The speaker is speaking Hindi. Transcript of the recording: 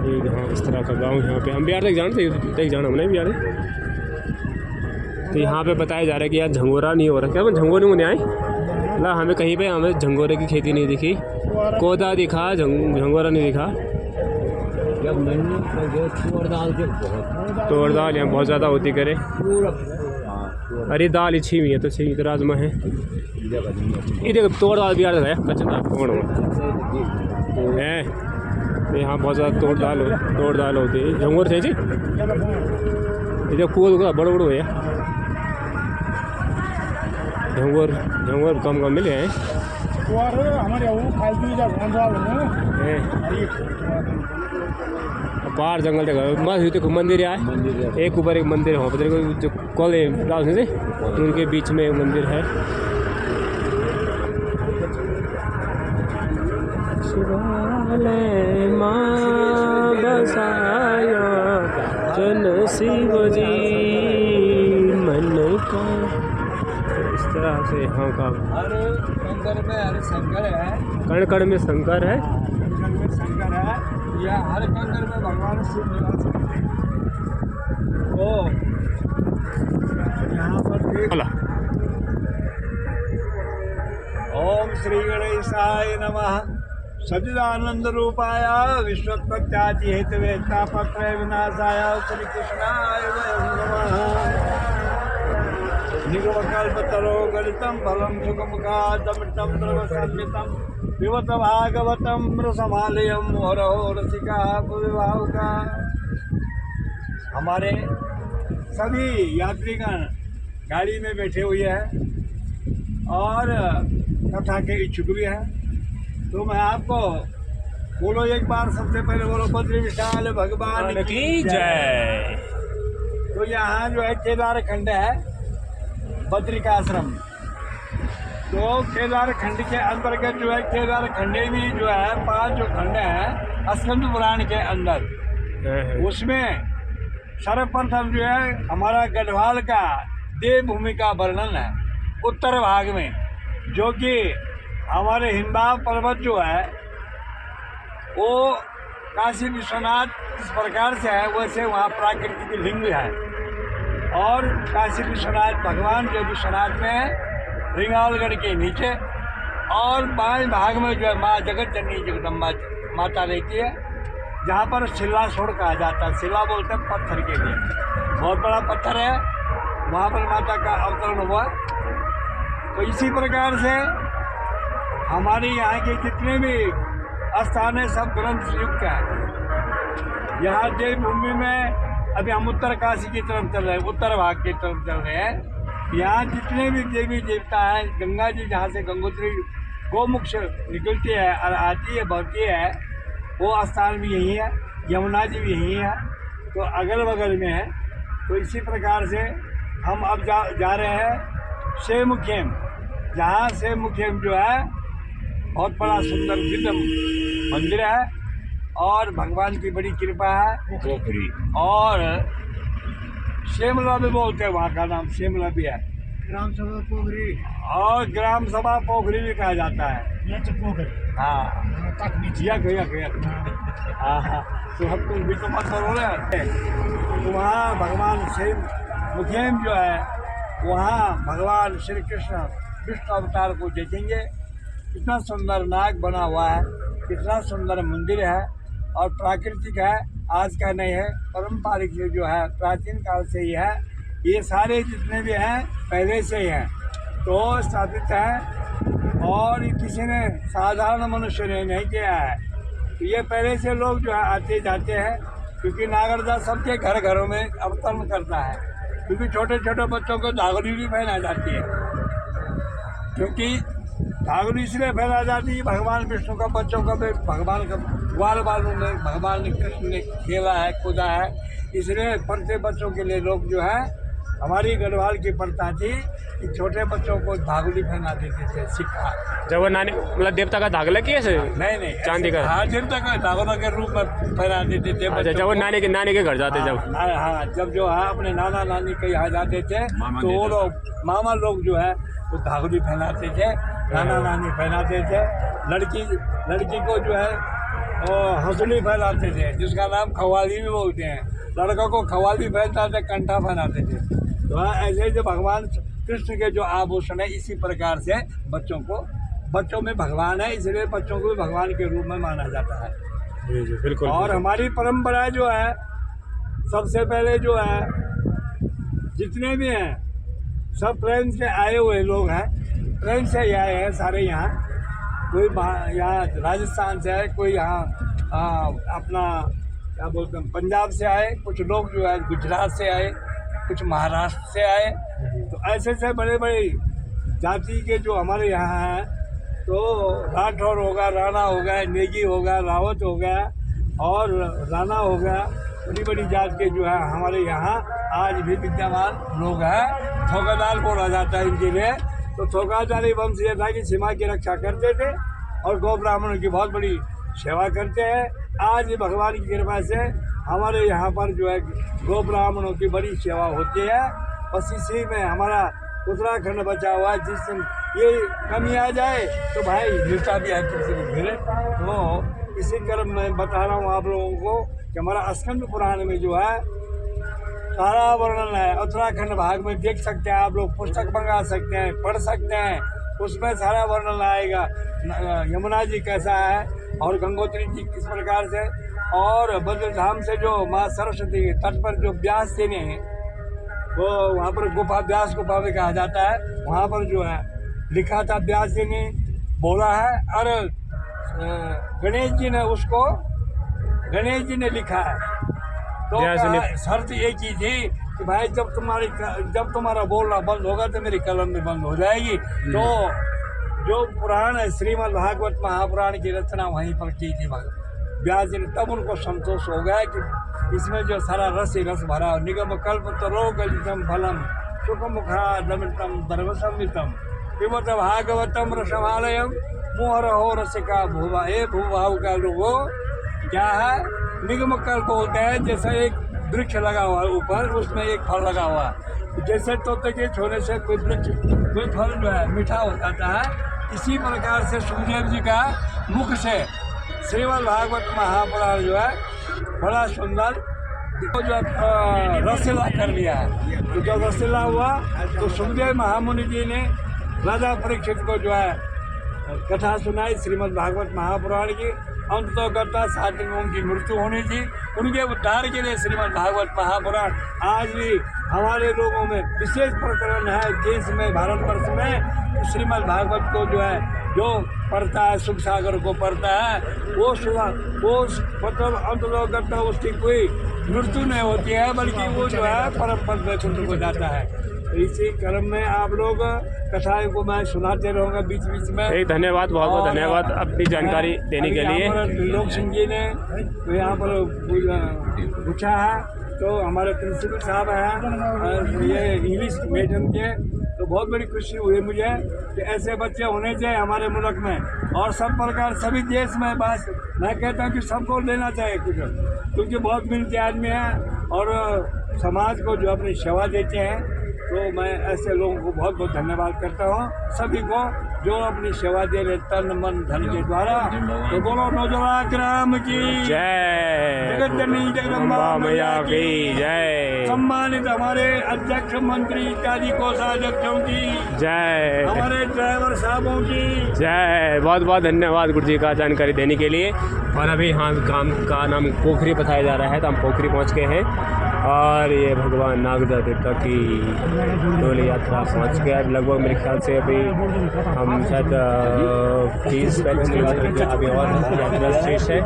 ये यहाँ इस तरह का गांव यहाँ पे हम बिहार तक जानते तक जाना हमने बिहार। तो यहाँ पे बताया जा रहा है कि यार झंगोरा नहीं हो रहा। क्या झंगोरे में नहीं आए ना, हमें कहीं पे हमें झंगोरे की खेती नहीं दिखी। कोदा दिखा, झंगोरा नहीं दिखा। तोड़ दाल यहाँ बहुत ज़्यादा होती करे। अरे दाल अच्छी हुई है तो सही राजमा है। ये देखो तोड़ दाल बिहार है कच्चा कौन है। यहाँ बहुत ज़्यादा तोड़ दाल होती है। झंगोर थे जी ये कूद बड़ो बड़ो है। झंगोर कम मिले हैं। बाहर जंगल देखा मस्त मंदिर है। एक ऊपर एक मंदिर है पता नहीं जो कल से उनके बीच में एक मंदिर है। माँ बसाया जन शिव जी मन का। इस तरह से यहाँ का हर कंकर में हर शंकर है। कण कण में शंकर है। शंकर है या हर कंकर में भगवान शिव निवास करते हैं। तो यहाँ पर ओम श्री गणेशाय नमः। सच्चिदानंद रूपाय विश्वत्पत्त्यादि हेतवे तापत्रय विनाशाय श्री कृष्णाय नमः। निगमकल्पतरो गलितं फलं सुखमुखादमृतं द्रवसंयुतं पिबत भागवतं रसमालयं मुहुरहो रसिका विवाहुका। हमारे सभी यात्रीगण गाड़ी में बैठे हुए हैं और कथा के इच्छुक भी हैं। तो मैं आपको बोलो एक बार सबसे पहले बोलो बद्री विशाल भगवान की जय। तो यहाँ जो है केदार खंड है बद्री का आश्रम। तो केदार खंड के अंतर्गत जो है केदार खंडे भी जो है 5 जो खंड है स्कंद पुराण के अंदर, उसमें सर्वप्रथम जो है हमारा गढ़वाल का देवभूमि का वर्णन है उत्तर भाग में, जो कि हमारे हिमवाह पर्वत जो है वो काशी विश्वनाथ इस प्रकार से है वैसे वहाँ प्राकृतिक लिंग है। और काशी विश्वनाथ भगवान जो विश्वनाथ में है रिंगालगढ़ के नीचे, और बाएं भाग में जो है माँ जगत जननी जगदम्बा माता रहती है, जहाँ पर शिला छोड़ कहा जाता है। शिला बोलते हैं पत्थर के लिए, बहुत बड़ा पत्थर है, वहाँ पर माता का अवतरण हुआ। तो इसी प्रकार से हमारे यहाँ के जितने भी स्थान है सब ग्रंथ से युक्त है। यहाँ देवभूमि में अभी हम उत्तर काशी की तरफ चल रहे हैं, उत्तर भाग की तरफ चल रहे हैं। यहाँ जितने भी देवी देवता हैं, गंगा जी जहाँ से गंगोत्री गोमुख से निकलती है और आती है बहती है, वो स्थान भी यही है। यमुना जी भी यही है, तो अगल बगल में है। तो इसी प्रकार से हम अब जा रहे हैं शेमुखेम, जहाँ शेमुखेम जो है बहुत बड़ा सुंदर दिव्य मंदिर है और भगवान की बड़ी कृपा है। पोखरी और शेमला भी बोलते हैं, वहाँ का नाम शेमला भी है। ग्राम सभा पोखरी और ग्राम सभा पोखरी भी कहा जाता है। हाँ हाँ तो हम तुम भी तो मत करो ना। तो वहाँ भगवान शेमुखेम जो है वहाँ भगवान श्री कृष्ण विष्णु अवतार को देखेंगे। कितना सुंदर नाग बना हुआ है, कितना सुंदर मंदिर है और प्राकृतिक है, आज का नहीं है, पारंपरिक जो है प्राचीन काल से ही है। ये सारे जितने भी हैं पहले से ही हैं, तो स्थापित है और किसी ने साधारण मनुष्य ने नहीं किया है। तो ये पहले से लोग जो है आते जाते हैं, क्योंकि नागरदा सबके घरों में अवतरण करता है। क्योंकि छोटे छोटे बच्चों को धागुली भी पहनाई जाती है, क्योंकि धागुली इसलिए फैला जाती है भगवान विष्णु का बच्चों का भी भगवान का ग्वाल बालों में भगवान कृष्ण ने खेला है कूदा है, इसलिए पढ़ते बच्चों के लिए लोग जो है हमारी गढ़वाल की प्रथा थी कि छोटे बच्चों को धागुली पहना देते थे, सिक्का। जब वो नानी मतलब देवता का धागला किए से नहीं चांदी का, हाँ देवता का धागुला के रूप में पहना देते थे। अच्छा, जब वो नानी के घर जाते जब हाँ जब जो है अपने नाना नानी के यहाँ जाते थे तो वो लोग मामा लोग जो है वो धागुली पहनाते थे, नाना नानी पहनाते थे। लड़की को जो है हंसुली फैलाते थे, जिसका नाम खवाली भी बोलते हैं। लड़कों को खवाली पहनता थे, कंठा पहनाते थे। तो ऐसे जो भगवान कृष्ण के जो आभूषण है, इसी प्रकार से बच्चों में भगवान है, इसलिए बच्चों को भी भगवान के रूप में माना जाता है। जी जी बिल्कुल। और हमारी परंपरा जो है, सबसे पहले जो है, जितने भी हैं सब प्रेम से आए हुए लोग हैं, प्रेम से ही आए हैं सारे यहाँ। कोई यहाँ राजस्थान से आए, कोई यहाँ अपना क्या बोलते हैं पंजाब से आए, कुछ लोग जो है गुजरात से आए, कुछ महाराष्ट्र से आए। तो ऐसे से बड़े बड़े जाति के जो हमारे यहाँ हैं, तो राठौर होगा, राणा होगा, नेगी होगा, रावत हो गया और राणा हो गया, बड़ी बड़ी जात के जो है हमारे यहाँ आज भी विद्यमान लोग हैं। थोकादार बोला जाता है इनके लिए। तो थोकादारी वंश ये था कि सीमा की रक्षा करते थे और गौ ब्राह्मणों की बहुत बड़ी सेवा करते हैं। आज भी भगवान की कृपा से हमारे यहाँ पर जो है गौ ब्राह्मणों की बड़ी सेवा होती है। बस इसी में हमारा उत्तराखंड बचा हुआ है। जिस दिन ये कमी आ जाए तो भाई मिलता भी है किसी को मिले। तो इसी क्रम में बता रहा हूँ आप लोगों को कि हमारा स्कंद पुराण में जो है सारा वर्णन है। उत्तराखंड भाग में देख सकते हैं आप लोग, पुस्तक मंगा सकते हैं, पढ़ सकते हैं, उसमें सारा वर्णन आएगा। यमुना जी कैसा है और गंगोत्री जी किस प्रकार से, और बद्रधाम से जो माँ सरस्वती के तट पर जो व्यास जी ने वो वहाँ पर गुफा, व्यास गुफा भी कहा जाता है, वहाँ पर जो है लिखा था, व्यास जी ने बोला है। और गणेश जी ने लिखा है। तो शर्त एक ही थी कि भाई जब तुम्हारा बोलना बंद होगा तो मेरी कलम भी बंद हो जाएगी। तो जो पुराण है श्रीमद् भागवत महापुराण की रचना वहीं पर की थी व्यास जी ने। तब उनको संतोष हो गया कि इसमें जो सारा रस ही रस भरा, निगम कल्प तरो गलितम फलम सुख मुखादमृतम धर्मसंहितम पिबत भागवतम रसमालयम मोहर हो रसिका भूवा। हे भूभाव का लोगो, क्या है निगम कल्प बोलते हैं। जैसे एक वृक्ष लगा हुआ है ऊपर, उसमें एक फल लगा हुआ है, जैसे तोते के छोने से कोई फल जो है मीठा हो जाता है, इसी प्रकार से सुखदेव जी का मुख से श्रीमद् भागवत महापुराण जो है बड़ा सुंदर तो जो रसीला कर लिया है। तो जब रसीला हुआ तो सुखदेव महामुनि जी ने राजा परीक्षित को जो है कथा सुनाई श्रीमद् भागवत महापुराण की। अंत तो करता 7 दिन में उनकी मृत्यु होनी थी। उनके उद्धार के लिए श्रीमद् भागवत महापुराण आज भी हमारे लोगों में विशेष प्रकरण है। देश में, भारतवर्ष में श्रीमद् भागवत को जो है जो पढ़ता है, सुख सागर को पढ़ता है, वो मतलब अंत तो करता उसकी कोई मृत्यु नहीं होती है, बल्कि वो जो है परम पद में हो जाता है। तो इसी क्रम में आप लोग कथाएं को मैं सुनाते रहूँगा बीच बीच में। एक धन्यवाद, बहुत बहुत धन्यवाद अपनी जानकारी देने के लिए। लोक सिंह जी ने तो यहाँ पर पूछा है, तो हमारे प्रिंसिपल साहब हैं ये इंग्लिश मीडियम के, तो बहुत बड़ी खुशी हुई मुझे कि ऐसे बच्चे होने चाहिए हमारे मुल्क में और सब प्रकार सभी देश में। बस मैं कहता हूँ कि सबको लेना चाहिए कुछ, क्योंकि बहुत मिलते आदमी हैं और समाज को जो अपनी सेवा देते हैं। तो मैं ऐसे लोगों को बहुत बहुत धन्यवाद करता हूँ, सभी को जो अपनी सेवा दे रहे तन मन धन के द्वारा। तो बोलो नौजवान राम की जय, जगत जननी जगदम्बा मैया की जय, सम्मानित हमारे अध्यक्ष मंत्री इत्यादि कोषाध्यक्षों की जय, हमारे ड्राइवर साहबों की जय। बहुत बहुत धन्यवाद गुरु जी का जानकारी देने के लिए। और अभी हाँ गांव का नाम पोखरी बताया जा रहा है, तो हम पोखरी पहुँच गए हैं और ये भगवान नागदा देवता की डोल यात्रा पहुँच गया। लगभग मेरे ख्याल से अभी हम शायद 30-35 किलोमीटर के अभी और यात्रा शेष है।